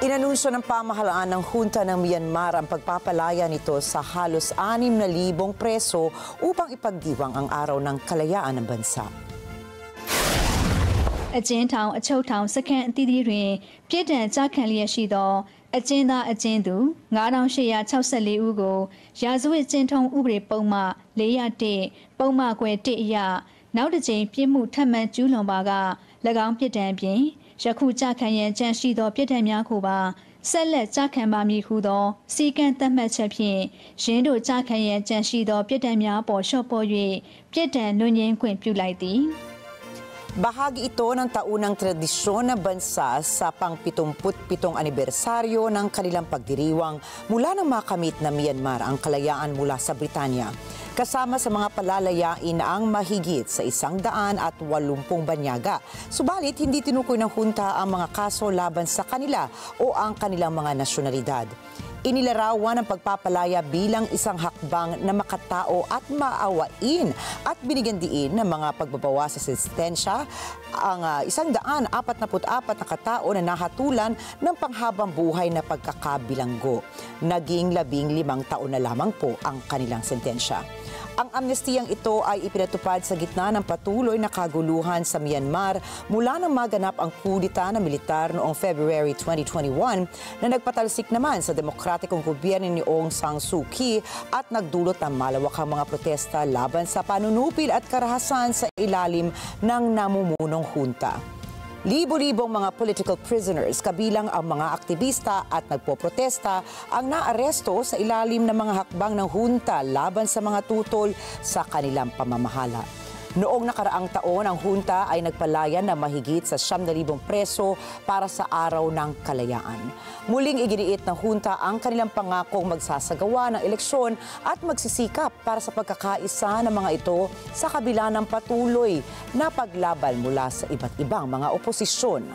Inanunsyo ng pamahalaan ng Hunta ng Myanmar ang pagpapalaya nito sa halos 6,000 preso upang ipagdiwang ang araw ng kalayaan ng bansa. အကျဉ်းထောင်အချုပ်ထောင်စခန်းအသီးသီးတွင်ပြစ်ဒဏ်ကျခံလျက်ရှိသောအကျဉ်းသားအကျဉ်းသူ9864ဦးကိုရာဇဝတ်ကျင့်ထုံးဥပဒေပုံမှန်401ပုံမှန်ခွဲ1အရနောက်တစ်ကြိမ်ပြစ်မှုထပ်မံကျူးလွန်ပါက၎င်းပြစ်ဒဏ်ပြင်ယခုကြခံရန်ကြံရှိသောပြစ်ဒဏ်များကိုပါဆက်လက်ကြခံပါမည်ဟုသောစီကံသတ်မှတ်ချက်ဖြင့်ရင်းတို့ကြခံရန်ကြံရှိသောပြစ်ဒဏ်များပေါ်လျှော့ပေါ်၍ပြစ်ဒဏ်လွတ်ငြိမ်းခွင့်ပြုလိုက်သည်Bahagi ito ng taunang tradisyon ng bansa sa pang-77 anibersaryo ng kanilang pagdiriwang mula nang makamit na Myanmar ang kalayaan mula sa Britanya. Kasama sa mga palalayain ang mahigit sa 180 banyaga. Subalit, hindi tinukoy ng hunta ang mga kaso laban sa kanila o ang kanilang mga nasyonalidad. Inilarawan ang pagpapalaya bilang isang hakbang na makatao at maawain at binigyan diin ng mga pagbabawas sa sentensya ang 144 na katao na nahatulan ng panghabang buhay na pagkakabilanggo. Naging 15 taon na lamang po ang kanilang sentensya. Ang amnestiyang ito ay ipinatupad sa gitna ng patuloy na kaguluhan sa Myanmar mula nang maganap ang kudita ng militar noong February 2021 na nagpatalsik naman sa demokratikong gobyerno ni Aung San Suu Kyi at nagdulot ng malawakang mga protesta laban sa panunupil at karahasan sa ilalim ng namumunong hunta. Libo-libong mga political prisoners kabilang ang mga aktivista at nagpoprotesta ang naaresto sa ilalim ng mga hakbang ng hunta laban sa mga tutol sa kanilang pamamahala. Noong nakaraang taon, ang hunta ay nagpalaya na mahigit sa 9,000 preso para sa araw ng kalayaan. Muling iginiit ng hunta ang kanilang pangakong magsasagawa ng eleksyon at magsisikap para sa pagkakaisa ng mga ito sa kabila ng patuloy na paglaban mula sa iba't ibang mga oposisyon.